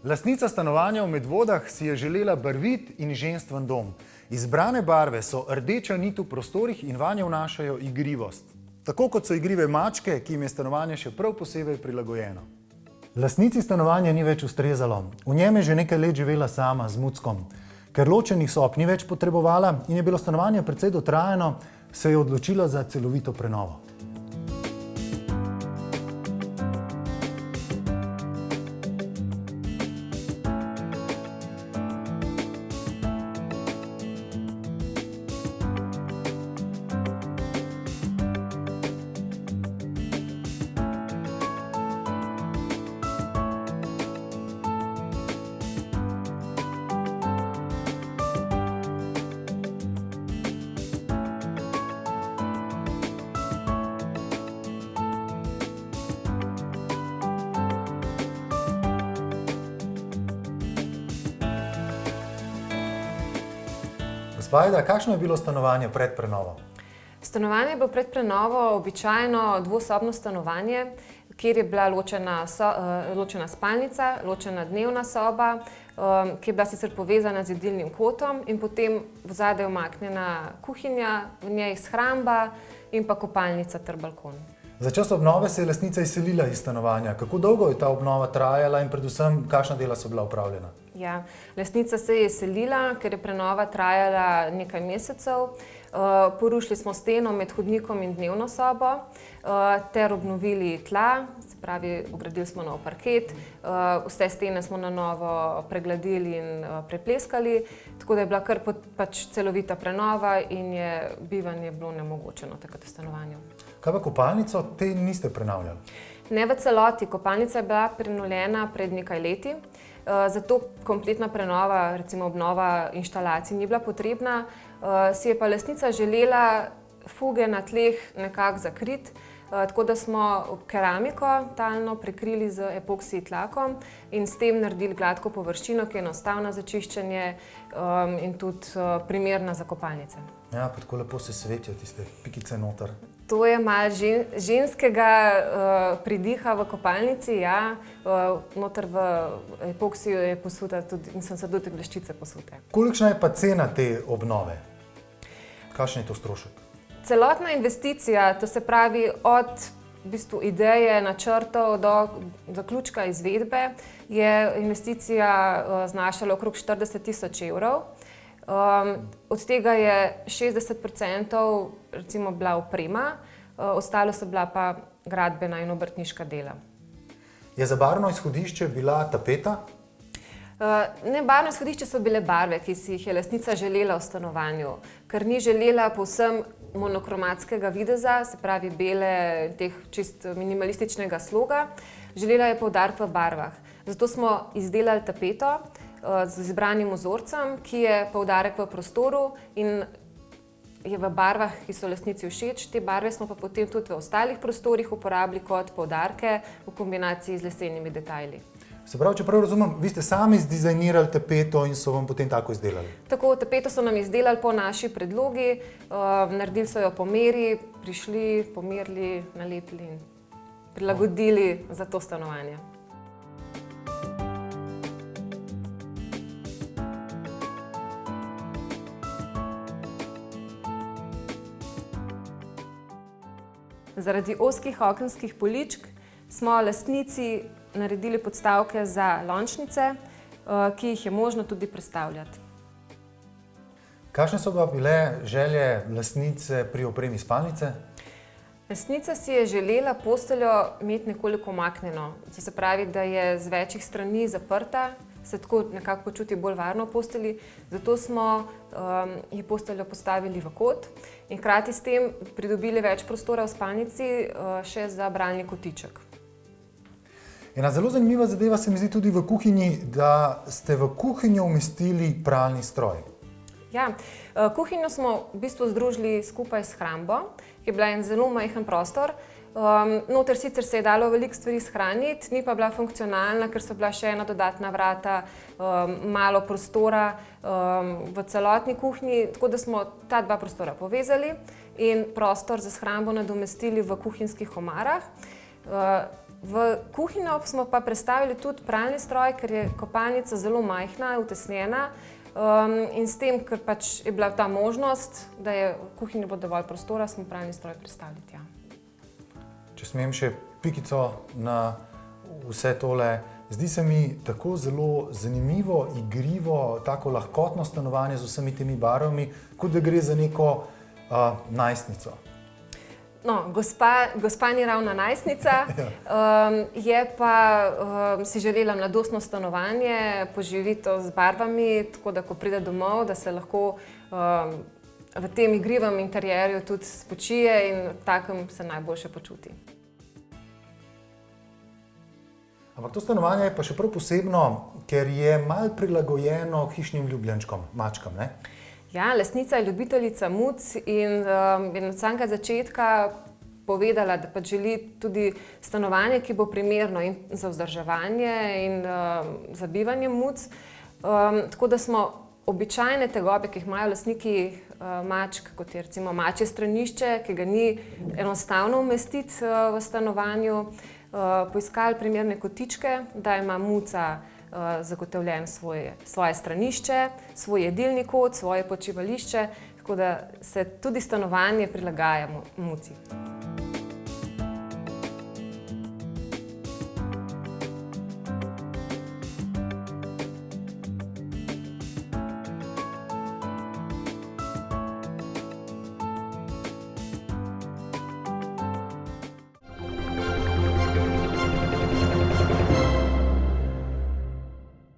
Lastnica stanovanja v Medvodah si je želela barvit in ženstven dom. Izbrane barve so rdeča nit v prostorih in vanje vnašajo igrivost. Tako kot so igrive mačke, ki jim je stanovanje še prav posebej prilagojeno. Lastnici stanovanja ni več ustrezalo. V njem je že nekaj let živela sama z muckom. Ker ločenih sob ni več potrebovala in je bilo stanovanje precej dotrajano, se je odločila za celovito prenovo. Vajda, kakšno je bilo stanovanje pred prenovo? Stanovanje je bilo pred prenovo običajno dvosobno stanovanje, kjer je bila ločena spalnica, ločena dnevna soba, ki je bila sicer povezana z jedilnim kotom in potem vzadaj umaknjena kuhinja, v njej shramba in pa kopalnica ter balkon. Za čas obnove se je lastnica izselila iz stanovanja. Kako dolgo je ta obnova trajala in predvsem kakšna dela so bila opravljena? Ja, lastnica se je izselila, ker je prenova trajala nekaj mesecev. Porušili smo steno med hodnikom in dnevno sobo ter obnovili tla, se pravi, vgradili smo nov parket, vse stene smo na novo pregladili in prepleskali, tako da je bila kar celovita prenova in je bivanje bilo nemogočeno takrat v stanovanju. Kaj pa kopalnico, te niste prenavljali? Ne v celoti, kopalnica je bila prenovljena pred nekaj leti, zato kompletna prenova, recimo obnova inštalacij ni bila potrebna, si je pa lastnica želela fuge na tleh nekako zakriti, tako da smo keramiko talno prekrili z epoksij tlakom in s tem naredili gladko površino, ki je enostavna za čiščenje in tudi primerna za kopalnice. Ja, pa tako lepo se svetijo tiste pikice noter. To je malo ženskega pridiha v kopalnici, ja. Noter v epoksiju je posuta tudi, in so tudi bleščice posute. Kolikšna je pa cena te obnove? Kakšen je to strošek? Celotna investicija, to se pravi od v bistvu ideje, načrtov do zaključka izvedbe, je investicija znašala okrog 40 000 evrov. Od tega je 60% recimo bila oprema, ostalo so bila pa gradbena in obrtniška dela. Je za barvno izhodišče bila tapeta? Ne, barvno izhodišče so bile barve, ki si jih je lastnica želela v stanovanju, ker ni želela povsem monokromatskega videza, se pravi bele, teh čist minimalističnega sloga. Želela je poudarek v barvah. Zato smo izdelali tapeto z izbranim vzorcem, ki je poudarek v prostoru in je v barvah, ki so lastnici všeč. Te barve smo pa potem tudi v ostalih prostorih uporabili kot poudarke v kombinaciji z lesenimi detajli. Se pravi, če prav razumem, vi ste sami zdizajnirali tapeto in so vam potem tako izdelali? Tako, tapeto so nam izdelali po naši predlogi, naredili so jo po meri, prišli, pomerili, nalepili in prilagodili za to stanovanje. Zaradi ozkih okenskih poličk smo lastnici naredili podstavke za lončnice, ki jih je možno tudi prestavljati. Kakšne so pa bile želje lastnice pri opremi spalnice? Lastnica si je želela posteljo imeti nekoliko umaknjeno, to se pravi, da je z večjih strani zaprta, se tako nekako počuti bolj varno v postelji, zato smo ji posteljo postavili v kot in hkrati s tem pridobili več prostora v spalnici še za bralni kotiček. Ena zelo zanimiva zadeva se mi zdi tudi v kuhinji, da ste v kuhinjo umestili pralni stroj. Ja, kuhinjo smo v bistvu združili skupaj s hrambo, ki je bila en zelo majhen prostor. Noter sicer se je dalo veliko stvari shraniti, ni pa bila funkcionalna, ker so bila še ena dodatna vrata, malo prostora v celotni kuhinji, tako da smo ta dva prostora povezali in prostor za shrambo nadomestili v kuhinjskih omarah. V kuhinjo smo pa prestavili tudi pralni stroj, ker je kopalnica zelo majhna, utesnjena. In s tem, ker pač je bila ta možnost, da je v kuhinji bo dovolj prostora, smo pralni stroj prestavili tja. Če smem še pikico na vse tole, zdi se mi tako zelo zanimivo, igrivo, tako lahkotno stanovanje z vsemi temi barvami, kot da gre za neko najstnico. No, gospa ni ravno najstnica, je pa si želela mladostno stanovanje, poživitev z barvami, tako da ko pride domov, da se lahko v tem igrivem interjerju tudi spočije in takem se najboljše počuti. Ampak to stanovanje je pa še prav posebno, ker je malo prilagojeno hišnim ljubljenčkom, mačkam, ne? Ja, lastnica je ljubiteljica muc in je od samega začetka povedala, da pač želi tudi stanovanje, ki bo primerno in za vzdrževanje in za bivanje muc. Tako da smo običajne tegobe, ki jih imajo lastniki mačk, kot je recimo mačje stranišče, ki ga ni enostavno umestiti v stanovanju, poiskali primerne kotičke, da ima muca zagotovljen svoje stranišče, svoj jedilni kot, svoje počivališče, tako da se tudi stanovanje prilagaja muci.